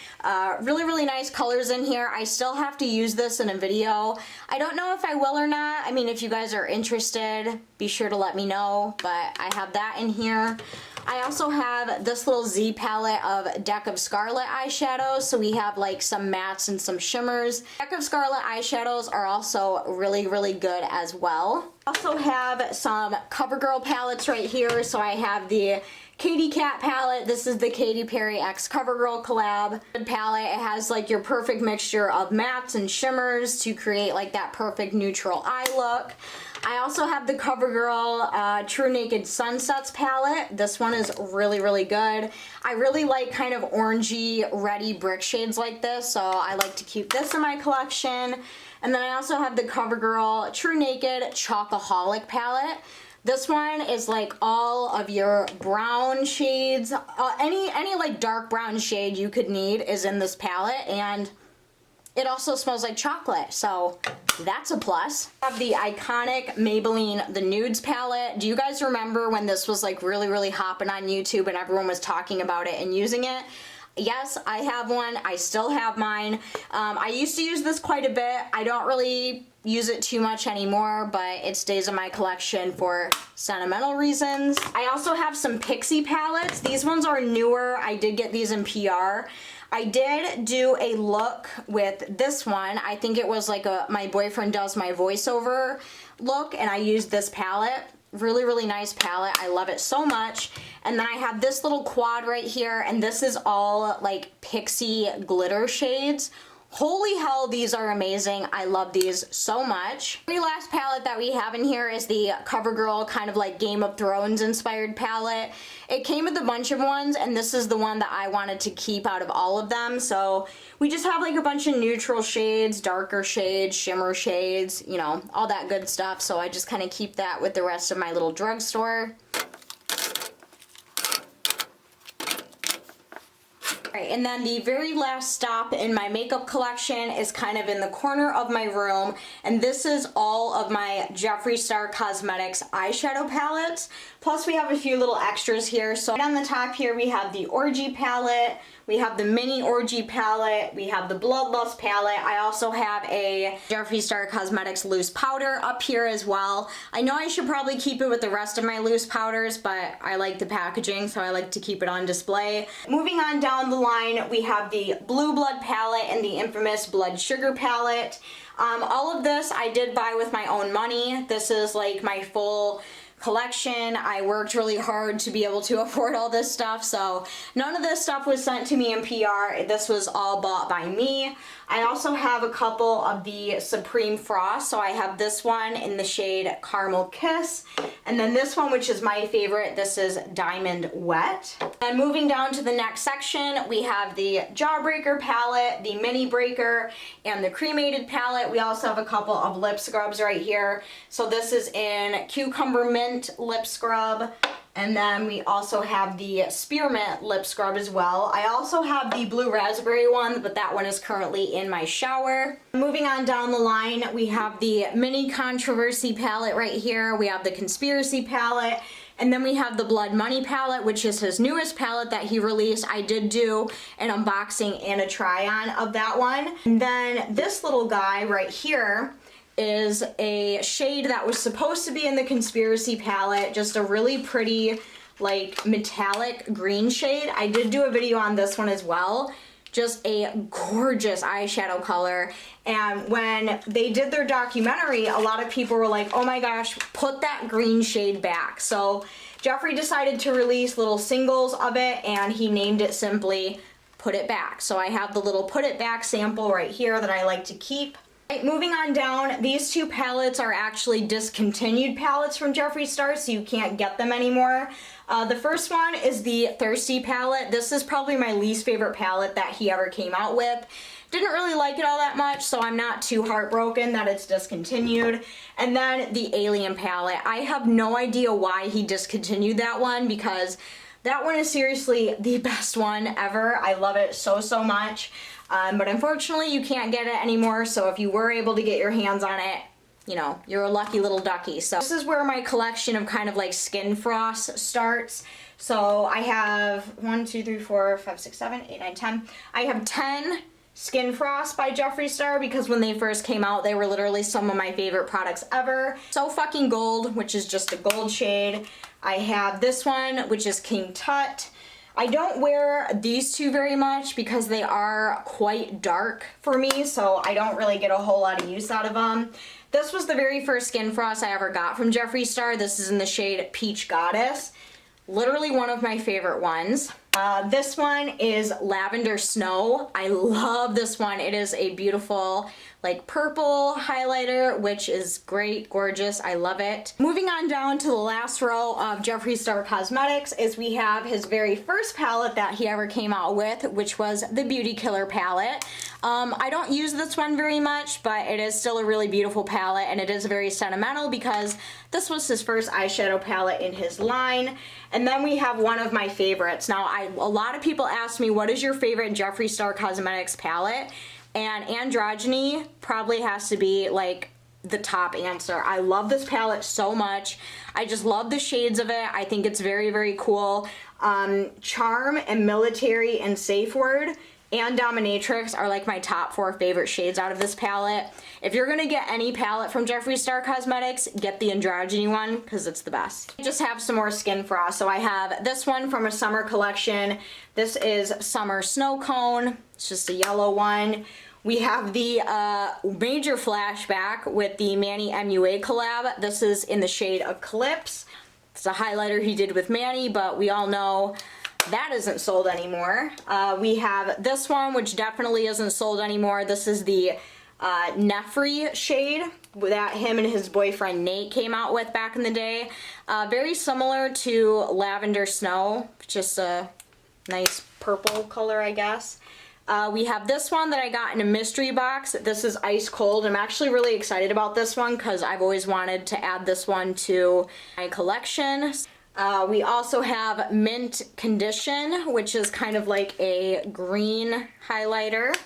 [SPEAKER 1] Really, really nice colors in here. I still have to use this in a video. I don't know if I will or not. I mean, if you guys are interested, be sure to let me know, but I have that in here. I also have this little Z palette of Deck of Scarlet eyeshadows, so we have like some mattes and some shimmers. Deck of Scarlet eyeshadows are also really, really good as well. I also have some CoverGirl palettes right here, so I have the Katy Kat palette. This is the Katy Perry x CoverGirl collab palette. It has like your perfect mixture of mattes and shimmers to create like that perfect neutral eye look. I also have the CoverGirl True Naked Sunsets palette. This one is really, really good. I really like kind of orangey, reddy brick shades like this, so I like to keep this in my collection. And then I also have the CoverGirl True Naked Chocoholic palette. This one is like all of your brown shades. Any like dark brown shade you could need is in this palette, and it also smells like chocolate, so that's a plus. I have the iconic Maybelline The Nudes palette. Do you guys remember when this was like really, really hopping on YouTube and everyone was talking about it and using it? Yes, I have one. I still have mine. I used to use this quite a bit. I don't really use it too much anymore, but it stays in my collection for sentimental reasons. I also have some Pixie palettes. These ones are newer. I did get these in PR. I did do a look with this one. I think it was like a My Boyfriend Does My Voiceover look, and I used this palette. really, really nice palette. I love it so much. And then I have this little quad right here, and this is all like pixie glitter shades. Holy hell, these are amazing. I love these so much. The last palette that we have in here is the CoverGirl kind of like Game of Thrones inspired palette. It came with a bunch of ones, and this is the one that I wanted to keep out of all of them. So we just have like a bunch of neutral shades, darker shades, shimmer shades, you know, all that good stuff. So I just kind of keep that with the rest of my little drugstore. Right, and then the very last stop in my makeup collection is kind of in the corner of my room, and this is all of my Jeffree Star Cosmetics eyeshadow palettes. Plus we have a few little extras here. So right on the top here we have the Orgy palette, we have the Mini Orgy palette, we have the Bloodlust palette. I also have a Jeffree Star Cosmetics loose powder up here as well. I know I should probably keep it with the rest of my loose powders, but I like the packaging, so I like to keep it on display. Moving on down the line, we have the Blue Blood palette and the infamous Blood Sugar palette. All of this I did buy with my own money. This is like my full collection. I worked really hard to be able to afford all this stuff, so none of this stuff was sent to me in PR. This was all bought by me. I also have a couple of the Supreme Frost, so I have this one in the shade Caramel Kiss, and then this one, which is my favorite, this is Diamond Wet. And moving down to the next section, we have the Jawbreaker palette, the Mini Breaker, and the Cremated palette. We also have a couple of lip scrubs right here. So this is in Cucumber Mint lip scrub, and then we also have the Spearmint lip scrub as well. I also have the Blue Raspberry one, but that one is currently in my shower. Moving on down the line, we have the Mini Controversy palette right here. We have the Conspiracy palette, and then we have the Blood Money palette, which is his newest palette that he released. I did do an unboxing and a try-on of that one. And then this little guy right here is a shade that was supposed to be in the Conspiracy palette, just a really pretty like metallic green shade. I did do a video on this one as well. Just a gorgeous eyeshadow color, and when they did their documentary, a lot of people were like, oh my gosh, put that green shade back. So Jeffree decided to release little singles of it, and he named it simply Put It Back. So I have the little Put It Back sample right here that I like to keep. Right, moving on down, these two palettes are actually discontinued palettes from Jeffree Star, so you can't get them anymore. The first one is the Thirsty palette. This is probably my least favorite palette that he ever came out with. Didn't really like it all that much, so I'm not too heartbroken that it's discontinued. And then the Alien palette. I have no idea why he discontinued that one, because that one is seriously the best one ever. I love it so, so much. But unfortunately, you can't get it anymore, so if you were able to get your hands on it, you know, you're a lucky little ducky. So this is where my collection of kind of like skin frost starts. So I have 1, 2, 3, 4, 5, 6, 7, 8, 9, 10. I have 10 Skin Frost by Jeffree Star, because when they first came out, they were literally some of my favorite products ever. So Fucking Gold, which is just a gold shade. I have this one, which is King Tut. I don't wear these two very much because they are quite dark for me, so I don't really get a whole lot of use out of them. This was the very first Skin Frost I ever got from Jeffree Star. This is in the shade Peach Goddess. Literally one of my favorite ones. This one is Lavender Snow. I love this one. It is a beautiful like purple highlighter, which is great, gorgeous. I love it. Moving on down to the last row of Jeffree Star Cosmetics is we have his very first palette that he ever came out with, which was the Beauty Killer palette. I don't use this one very much, but it is still a really beautiful palette, and it is very sentimental because this was his first eyeshadow palette in his line. And then we have one of my favorites. Now, a lot of people ask me, what is your favorite Jeffree Star Cosmetics palette? And Androgyny probably has to be like the top answer. I love this palette so much. I just love the shades of it. I think it's very, very cool. Charm and Military and Safe Word and Dominatrix are like my top 4 favorite shades out of this palette. If you're gonna get any palette from Jeffree Star Cosmetics, get the Androgyny one because it's the best. I just have some more Skin Frost. So I have this one from a summer collection. This is Summer Snow Cone. It's just a yellow one. We have the major flashback with the Manny MUA collab. This is in the shade Eclipse. It's a highlighter he did with Manny, but we all know that isn't sold anymore. We have this one, which definitely isn't sold anymore. This is the Jeffree shade that him and his boyfriend Nate came out with back in the day. Very similar to Lavender Snow, just a nice purple color, I guess. We have this one that I got in a mystery box. This is Ice Cold. I'm actually really excited about this one because I've always wanted to add this one to my collection. We also have Mint Condition, which is kind of like a green highlighter.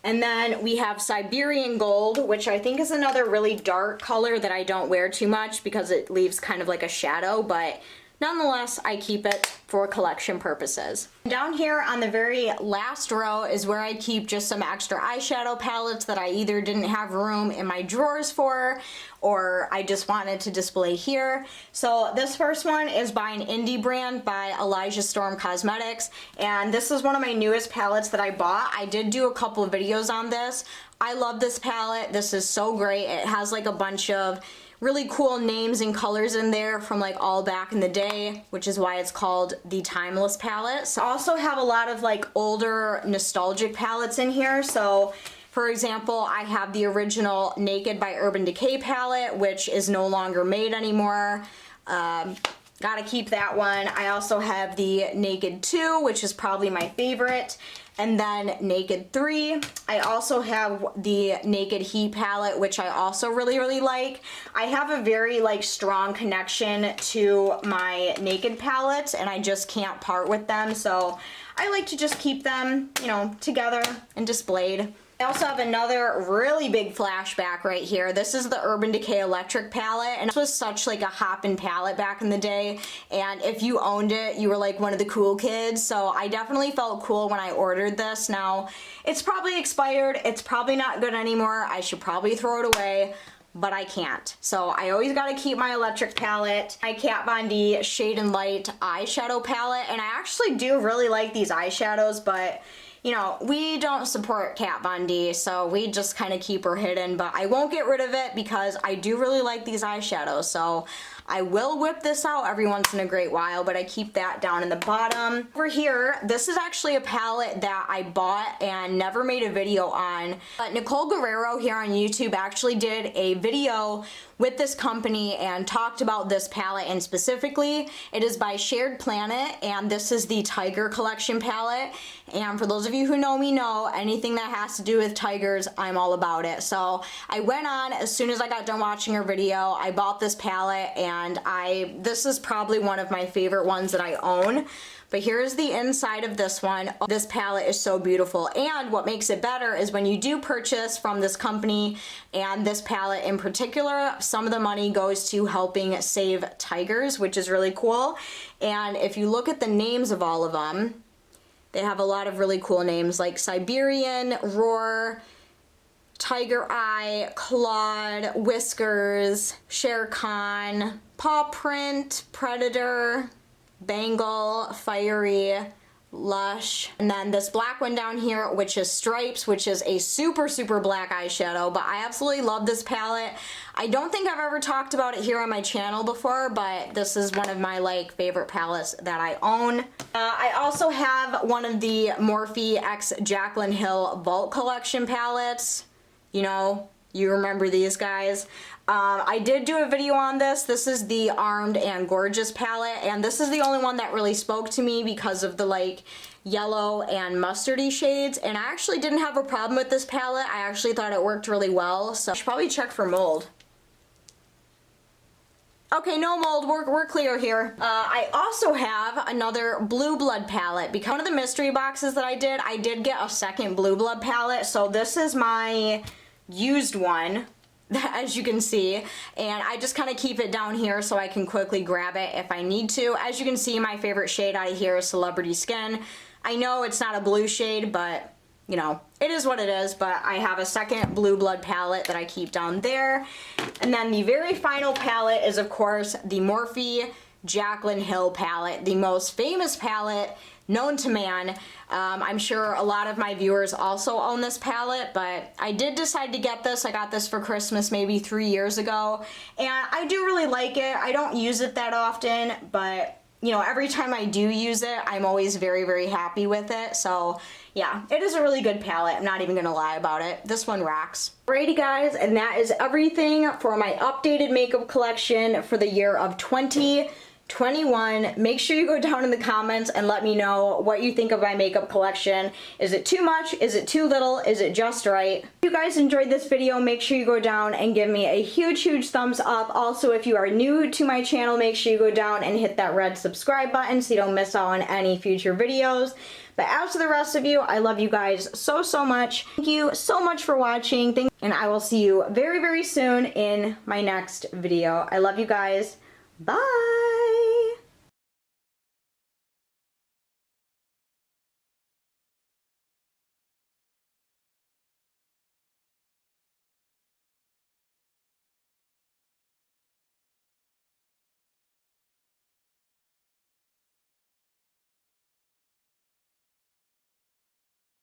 [SPEAKER 1] And then we have Siberian Gold, which I think is another really dark color that I don't wear too much because it leaves kind of like a shadow, but nonetheless, I keep it for collection purposes. Down here on the very last row is where I keep just some extra eyeshadow palettes that I either didn't have room in my drawers for, or I just wanted to display here. So this first one is by an indie brand by Elijah Storm Cosmetics, and this is one of my newest palettes that I bought. I did do a couple of videos on this. I love this palette. This is so great. It has like a bunch of really cool names and colors in there from like all back in the day, which is why it's called the Timeless palette. So I also have a lot of like older nostalgic palettes in here. So for example, I have the original Naked by Urban Decay palette, which is no longer made anymore. Gotta keep that one. I also have the Naked 2, which is probably my favorite. And then Naked 3. I also have the Naked Heat palette, which I also really, really like. I have a very like strong connection to my Naked palettes, and I just can't part with them. So I like to just keep them, you know, together and displayed. I also have another really big flashback right here. This is the Urban Decay Electric palette, and this was such like a hoppin' palette back in the day, and if you owned it, you were like one of the cool kids, so I definitely felt cool when I ordered this. Now, it's probably expired, it's probably not good anymore, I should probably throw it away, but I can't. So I always gotta keep my electric palette, my Kat Von D Shade and Light eyeshadow palette, and I actually do really like these eyeshadows, but you know, we don't support Kat Von D, so we just kind of keep her hidden, but I won't get rid of it because I do really like these eyeshadows, so I will whip this out every once in a great while, but I keep that down in the bottom. Over here, this is actually a palette that I bought and never made a video on. Nicole Guerrero here on YouTube actually did a video with this company and talked about this palette, and specifically it is by Shared Planet, and this is the Tiger Collection palette. And for those of you who know me know, anything that has to do with tigers, I'm all about it. So I went on as soon as I got done watching her video, I bought this palette, and this is probably one of my favorite ones that I own. But here's the inside of this one. This palette is so beautiful, and what makes it better is when you do purchase from this company, and this palette in particular, some of the money goes to helping save tigers, which is really cool. And if you look at the names of all of them, they have a lot of really cool names like Siberian, Roar, Tiger Eye, Claude, Whiskers, Shere Khan, Paw Print, Predator, Bangle, Fiery, Lush, and then this black one down here, which is Stripes, which is a super, super black eyeshadow, but I absolutely love this palette. I don't think I've ever talked about it here on my channel before, but this is one of my like favorite palettes that I own. I also have one of the Morphe x Jaclyn Hill Vault Collection palettes. You know, you remember these guys. I did do a video on this. This is the Armed and Gorgeous palette, and this is the only one that really spoke to me because of the like yellow and mustardy shades, and I actually didn't have a problem with this palette. I actually thought it worked really well, so I should probably check for mold. Okay, no mold, we're clear here. I also have another Blue Blood palette. Because one of the mystery boxes that I did get a second Blue Blood palette, so this is my used one, as you can see, and I just kind of keep it down here so I can quickly grab it if I need to. As you can see, my favorite shade out of here is Celebrity Skin. I know it's not a blue shade, but you know, it is what it is. But I have a second Blue Blood palette that I keep down there. And then the very final palette is, of course, the Morphe Jaclyn Hill palette, the most famous palette known to man. I'm sure a lot of my viewers also own this palette, but I did decide to get this. I got this for Christmas maybe 3 years ago, and I do really like it. I don't use it that often, but you know, every time I do use it, I'm always very, very happy with it. So yeah, it is a really good palette. I'm not even gonna lie about it. This one rocks. Alrighty guys, and that is everything for my updated makeup collection for the year of 2021. Make sure you go down in the comments and let me know what you think of my makeup collection. Is it too much? Is it too little? Is it just right? If you guys enjoyed this video, make sure you go down and give me a huge, huge thumbs up. Also, if you are new to my channel, make sure you go down and hit that red subscribe button so you don't miss out on any future videos. But as to the rest of you, I love you guys so, so much. Thank you so much for watching, and I will see you very, very soon in my next video. I love you guys. Bye!